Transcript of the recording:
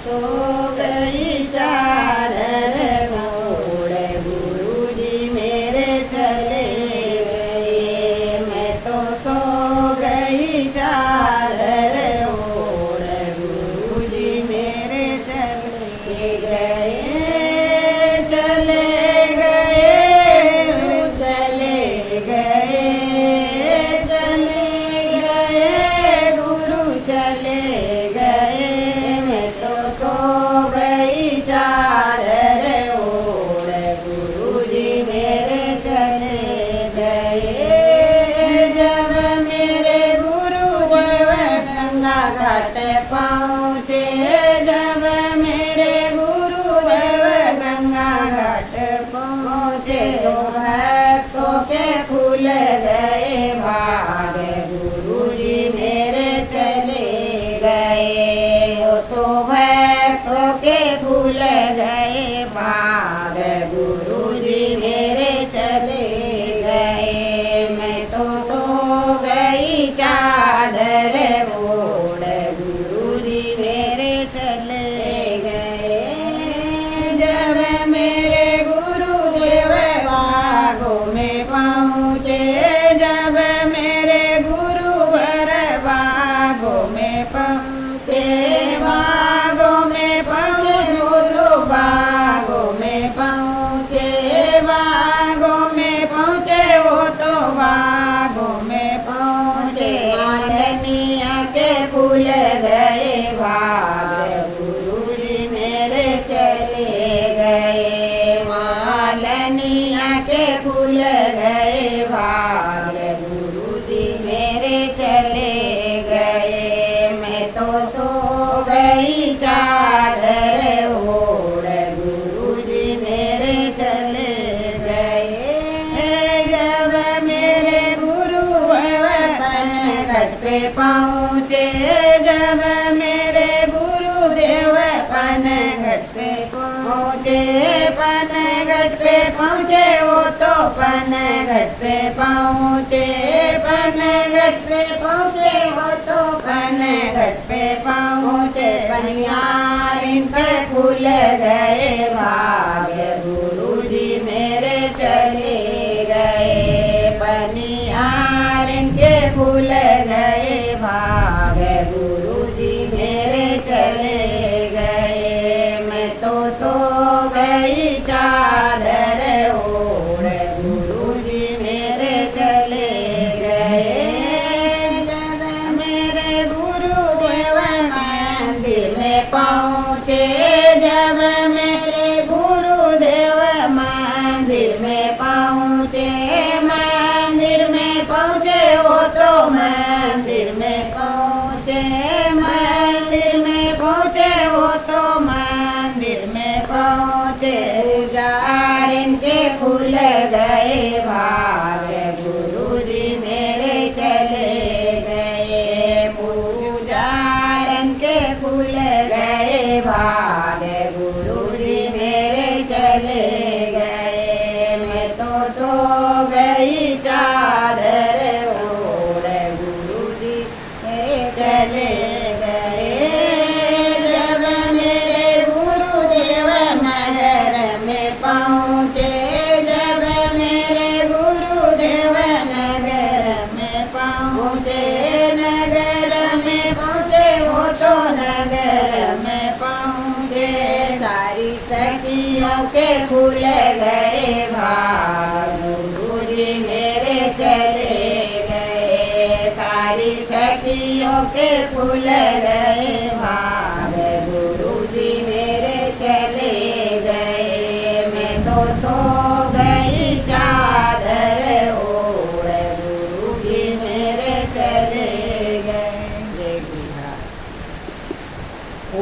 सो गई चादर ओढ़, गुरुजी मेरे चले गए। मैं तो सो गई चादर ओढ़, गुरुजी मेरे चले गए। चले गए, चले गए, चले गए, गुरु चले गए। मैं तो सो गई चादर ओढ़, गुरुजी मेरे चले गए। जब मेरे गुरुदेव गंगा घाट पहुँचे, जब मेरे गुरुदेव गंगा घाट पहुँचे, तो भक्तों के खुल गए भाग, गुरुजी मेरे चले गए। वो तो भक्तों के खुल गए भाग, गुरुजी मेरे चले गए। मैं तो सो गई चादर ओढ़, गुरुजी मेरे चले गए। जब मेरे गुरुदेव बागों में पहुँचे, जब मेरे गुरुवर बागों में पहुँचे, बागों में पहुँचे, गुरु बागों में पहुँचे, बागों में पहुँचे, वो तो बागों में पहुँचे। मालनिया के फूल गए भाग, गुरुजी मेरे चले गए। मालनिया के फूल गए भाग, गुरुजी मेरे चले गए। मैं तो सो गई चादर ओढ़, गुरुजी मेरे चले गए। जब मेरे गुरुदेव पनघट पे पहुँचे, जब मेरे गुरुदेव पनघट पे पहुँचे, पनघट पे पहुँचे, वो तो पनघट पे पहुँचे, पनघट पे पहुँचे, वो तो पनघट पे पहुँचे। पनियार इनके खुल गए भाग, गुरुजी मेरे चले गए। पनियार इनके खुल गए भाग, गुरुजी मेरे चले गए। मैं तो सो गई चादर ओढ़, गुरुजी मेरे चले गए। जब मेरे गुरुदेव मंदिर में पहुँचे, जब मेरे गुरुदेव मंदिर में पहुँचे, मंदिर में पहुँचे, वो तो मंदिर में पहुँचे, मंदिर में पहुँचे, वो तो मंदिर में पहुँचे। पूजार इनके खुल गए भाग, गुरुजी मेरे चले गए। पूजार इनके खुल गए भाग, गुरुजी मेरे चले गए। मैं तो सो गई चादर ओढ़, गुरुजी मेरे चले गए। जब मेरे गुरुदेव नगर में पहुँचे, जब मेरे गुरुदेव नगर में पहुँचे, नगर में पहुँचे, वो तो नगर में पहुँचे। सारी सखियों के खुल गए भाग, गुरुजी मेरे चले गए। सारी सखियों के खुल गए भाग।